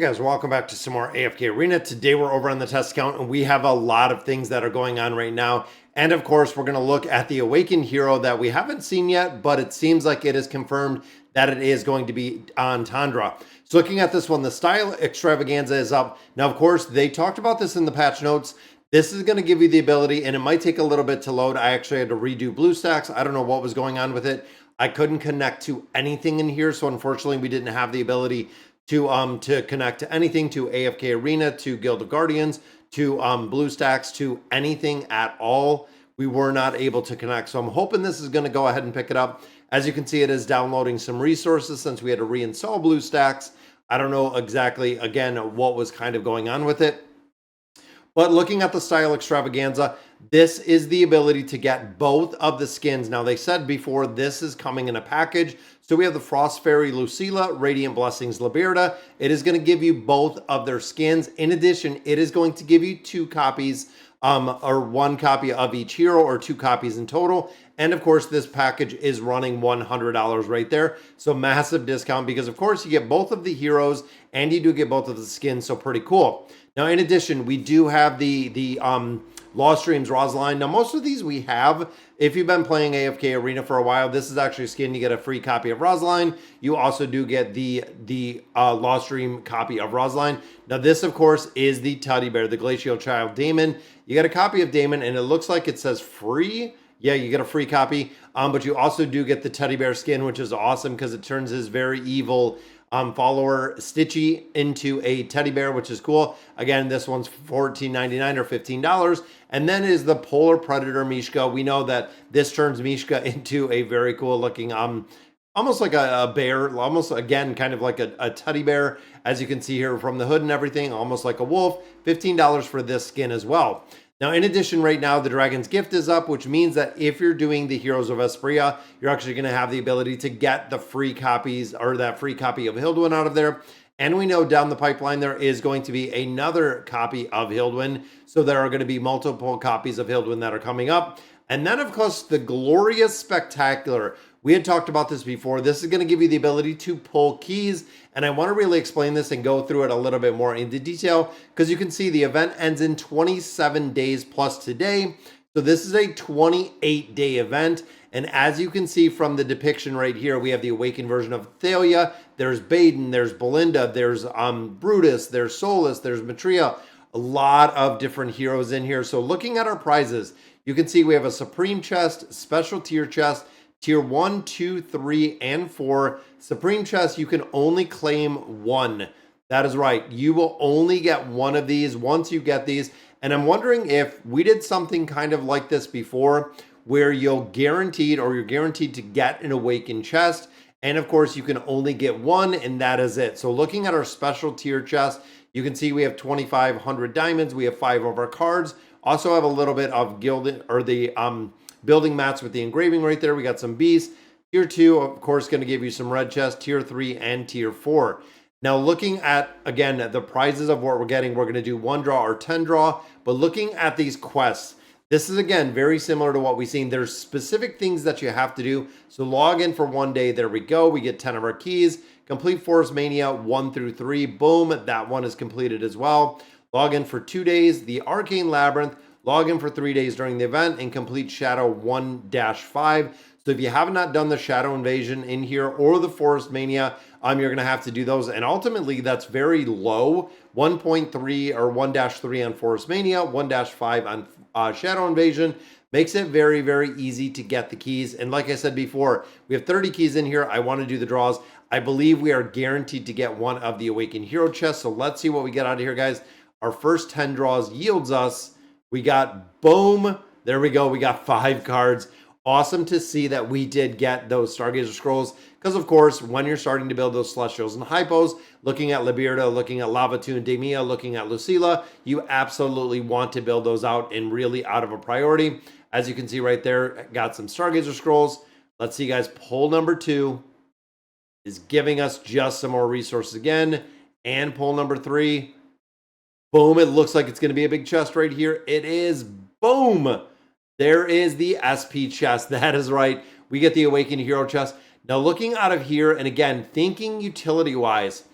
Guys, welcome back to some more AFK Arena. Today we're over on the test account and we have a lot of things that are going on right now. And of course, we're going to look at the Awakened Hero that we haven't seen yet, but it seems like it is confirmed that it is going to be on Tundra. So looking at this one, the Style Extravaganza is up. Now, of course, they talked about this in the patch notes. This is going to give you the ability, and it might take a little bit to load. I actually had to redo BlueStacks. I don't know what was going on with it. I couldn't connect to anything in here, so unfortunately, we didn't have the ability to connect to anything, to AFK Arena, to Guild of Guardians, to BlueStacks, to anything at all. We were not able to connect. So I'm hoping this is going to go ahead and pick it up. As you can see, it is downloading some resources since we had to reinstall BlueStacks. I don't know exactly, again, what was kind of going on with it. But looking at the Style Extravaganza, this is the ability to get both of the skins. Now, they said before this is coming in a package. So we have the Frost Fairy Lucilla, Radiant Blessings Liberta. It is going to give you both of their skins. In addition, it is going to give you 2 copies or 1 copy of each hero, or 2 copies in total. And of course, this package is running $100 right there. So massive discount because of course you get both of the heroes and you do get both of the skins. So pretty cool. Now, in addition, we do have the Lost Dreams Rosaline. Now, most of these we have. If you've been playing AFK Arena for a while, this is actually a skin. You get a free copy of Rosaline. You also do get the Lost Dream copy of Rosaline. Now, this, of course, is the Teddy Bear, the Glacial Child Damon. You get a copy of Damon, and it looks like it says free. Yeah, you get a free copy, but you also do get the Teddy Bear skin, which is awesome because it turns his very evil follower Stitchy into a teddy bear, which is cool. Again, this one's $14.99 or $15. And then is the Polar Predator Mishka. We know that this turns Mishka into a very cool looking, almost like a bear, almost again, kind of like a teddy bear, as you can see here from the hood and everything, almost like a wolf. $15 for this skin as well. Now, in addition, right now, the Dragon's Gift is up, which means that if you're doing the Heroes of Espria, you're actually going to have the ability to get the free copies, or that free copy of Hildwyn out of there. And we know down the pipeline, there is going to be another copy of Hildwyn. So there are going to be multiple copies of Hildwyn that are coming up. And then, of course, the Gloria Spectacular. We had talked about this before. This is going to give you the ability to pull keys. And I want to really explain this and go through it a little bit more into detail, because you can see the event ends in 27 days plus today. So this is a 28-day event. And as you can see from the depiction right here, we have the awakened version of Thalia. There's Baden, there's Belinda, there's Brutus, there's Solus, there's Matria. A lot of different heroes in here. So looking at our prizes, you can see we have a Supreme chest, Special Tier chest, Tier 1, 2, 3, and 4. Supreme chest, you can only claim 1. That is right. You will only get 1 of these once you get these. And I'm wondering if we did something kind of like this before, where you're guaranteed to get an awakened chest. And of course, you can only get 1, and that is it. So looking at our Special Tier chest, you can see we have 2,500 diamonds. We have 5 of our cards. Also have a little bit of gilded, or the building mats with the engraving right there. We got some beasts. Tier 2, of course, going to give you some red chests. Tier 3 and Tier 4. Now, looking at, again, the prizes of what we're getting, we're going to do 1 draw or 10 draw. But looking at these quests, this is, again, very similar to what we've seen. There's specific things that you have to do. So log in for 1 day. There we go. We get 10 of our keys. Complete Forest Mania 1 through 3. Boom. That one is completed as well. Log in for 2 days. The Arcane Labyrinth. Log in for 3 days during the event and complete Shadow 1-5. So if you have not done the Shadow Invasion in here or the Forest Mania, you're going to have to do those. And ultimately, that's very low. 1.3 or 1-3 on Forest Mania, 1-5 on Shadow Invasion. Makes it very, very easy to get the keys. And like I said before, we have 30 keys in here. I want to do the draws. I believe we are guaranteed to get 1 of the Awakened Hero chests. So let's see what we get out of here, guys. Our first 10 draws yields us, we got, boom, there we go. We got 5 cards. Awesome to see that we did get those Stargazer Scrolls. Because, of course, when you're starting to build those Celestials and Hypos, looking at Liberta, looking at Lavatoon, Demia, looking at Lucilla, you absolutely want to build those out and really out of a priority. As you can see right there, got some Stargazer Scrolls. Let's see, guys. Pull number 2 is giving us just some more resources again. And pull number 3. Boom, it looks like it's going to be a big chest right here. It is. Boom. There is the SP chest. That is right. We get the Awakened Hero chest. Now, looking out of here, and again, thinking utility-wise,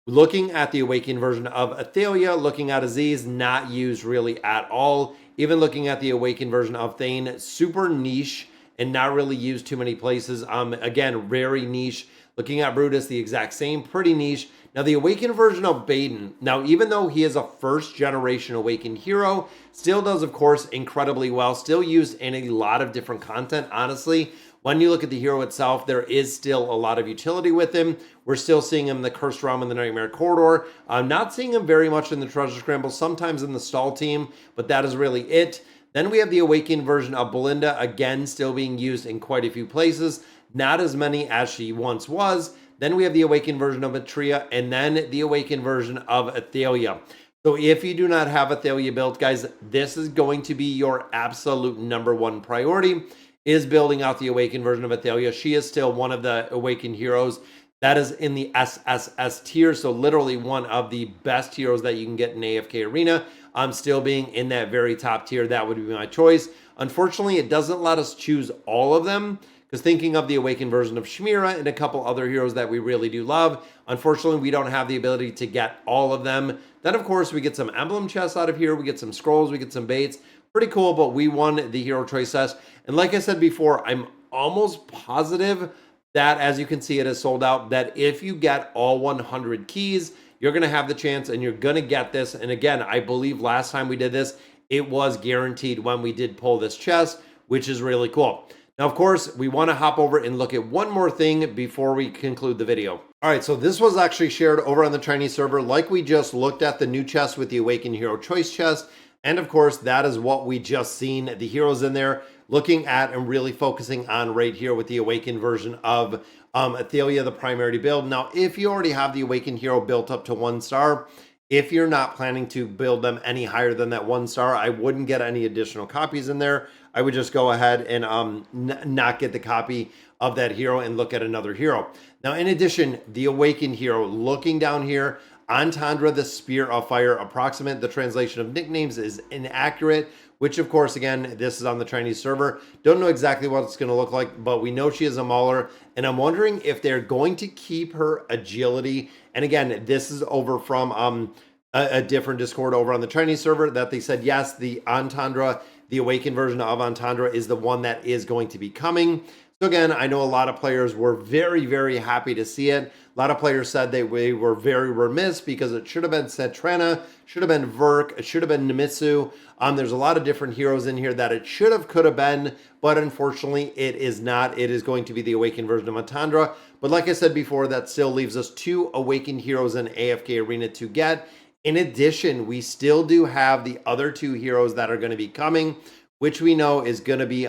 Looking at the awakened version of Athalia, looking at Aziz, not used really at all. Even looking at the awakened version of Thane, super niche and not really used too many places. Again, very niche. Looking at Brutus, the exact same, pretty niche. Now, the awakened version of Baden, now, even though he is a first generation awakened hero, still does, of course, incredibly well. Still used in a lot of different content, honestly. When you look at the hero itself, there is still a lot of utility with him. We're still seeing him in the Cursed Realm and the Nightmare Corridor. I'm not seeing him very much in the Treasure Scramble, sometimes in the Stall team, but that is really it. Then we have the awakened version of Belinda, again, still being used in quite a few places. Not as many as she once was. Then we have the awakened version of Matria, and then the awakened version of Athalia. So if you do not have Athalia built, guys, this is going to be your absolute #1 priority, is building out the awakened version of Athalia. She is still one of the awakened heroes that is in the SSS tier, so literally one of the best heroes that you can get in AFK Arena. I'm still being in that very top tier. That would be my choice. Unfortunately, it doesn't let us choose all of them, because thinking of the awakened version of Shmira and a couple other heroes that we really do love, unfortunately, we don't have the ability to get all of them. Then, of course, we get some emblem chests out of here. We get some scrolls. We get some baits. Pretty cool, but we won the hero choice test. And like I said before, I'm almost positive that, as you can see, it is sold out, that if you get all 100 keys, you're going to have the chance and you're going to get this. And again, I believe last time we did this, it was guaranteed when we did pull this chest, which is really cool. Now, of course, we want to hop over and look at one more thing before we conclude the video. All right, so this was actually shared over on the Chinese server. Like we just looked at the new chest with the Awakened Hero Choice chest. And of course, that is what we just seen, the heroes in there, looking at and really focusing on right here with the Awakened version of Athalia, the primary build. Now, if you already have the Awakened hero built up to 1 star, if you're not planning to build them any higher than that 1 star, I wouldn't get any additional copies in there. I would just go ahead and not get the copy of that hero and look at another hero. Now, in addition, the Awakened hero, looking down here, Entendre, the Spear of Fire approximate. The translation of nicknames is inaccurate, which of course, again, this is on the Chinese server. Don't know exactly what it's going to look like, but we know she is a mauler, and I'm wondering if they're going to keep her agility. And again, this is over from a different Discord over on the Chinese server that they said, yes, the Entendre, the Awakened version of Entendre is the one that is going to be coming. So again, I know a lot of players were very, very happy to see it. A lot of players said they were very remiss because it should have been Cetrena, should have been Verk, it should have been Nemitsu. There's a lot of different heroes in here that it should have, could have been, but unfortunately it is not. It is going to be the Awakened version of Entendre. But like I said before, that still leaves us 2 Awakened heroes in AFK Arena to get. In addition, we still do have the other 2 heroes that are going to be coming, which we know is going to be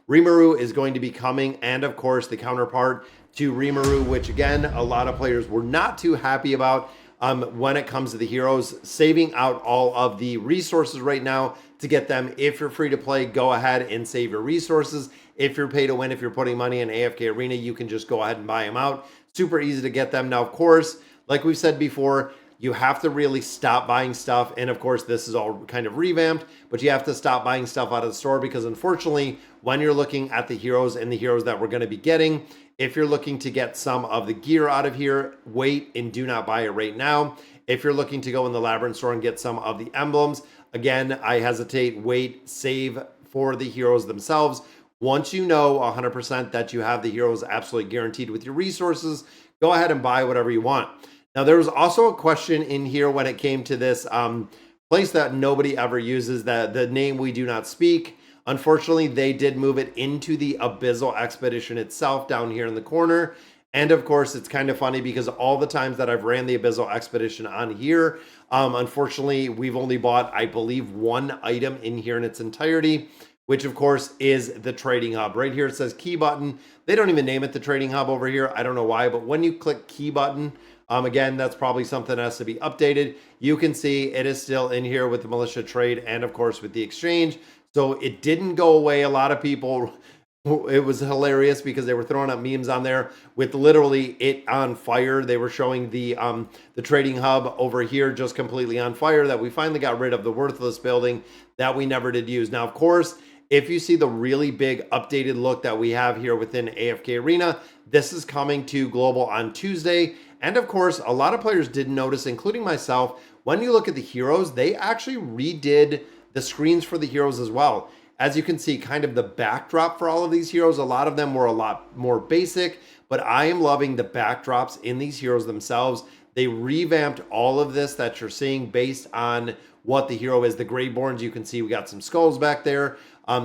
Rimuru is going to be coming, and of course the counterpart to Rimuru, which again, a lot of players were not too happy about when it comes to the heroes, saving out all of the resources right now to get them. If you're free to play, go ahead and save your resources. If you're pay to win, if you're putting money in AFK Arena, you can just go ahead and buy them out. Super easy to get them. Now, of course, like we've said before, you have to really stop buying stuff. And of course, this is all kind of revamped, but you have to stop buying stuff out of the store because unfortunately, when you're looking at the heroes and the heroes that we're going to be getting, if you're looking to get some of the gear out of here, wait and do not buy it right now. If you're looking to go in the Labyrinth store and get some of the emblems, again, I hesitate, wait, save for the heroes themselves. Once you know 100% that you have the heroes absolutely guaranteed with your resources, go ahead and buy whatever you want. Now, there was also a question in here when it came to this place that nobody ever uses, the name we do not speak. Unfortunately, they did move it into the Abyssal Expedition itself down here in the corner. And of course, it's kind of funny because all the times that I've ran the Abyssal Expedition on here, unfortunately, we've only bought, I believe, 1 item in here in its entirety, which of course is the trading hub. Right here it says key button. They don't even name it the trading hub over here. I don't know why, but when you click key button, again, that's probably something that has to be updated. You can see it is still in here with the militia trade and of course with the exchange. So it didn't go away. A lot of people, it was hilarious because they were throwing up memes on there with literally it on fire. They were showing the trading hub over here just completely on fire, that we finally got rid of the worthless building that we never did use. Now, of course, if you see the really big updated look that we have here within AFK Arena, this is coming to global on Tuesday. And of course, a lot of players did notice, including myself, when you look at the heroes, they actually redid the screens for the heroes as well. As you can see, kind of the backdrop for all of these heroes, a lot of them were a lot more basic, but I am loving the backdrops in these heroes themselves. They revamped all of this that you're seeing based on what the hero is. The Greyborns, you can see we got some skulls back there,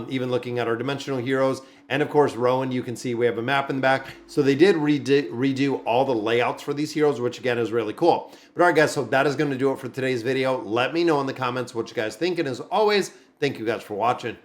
even looking at our dimensional heroes. And of course, Rowan, you can see we have a map in the back. So they did redo all the layouts for these heroes, which again is really cool. But all right, guys, so that is going to do it for today's video. Let me know in the comments what you guys think. And as always, thank you guys for watching.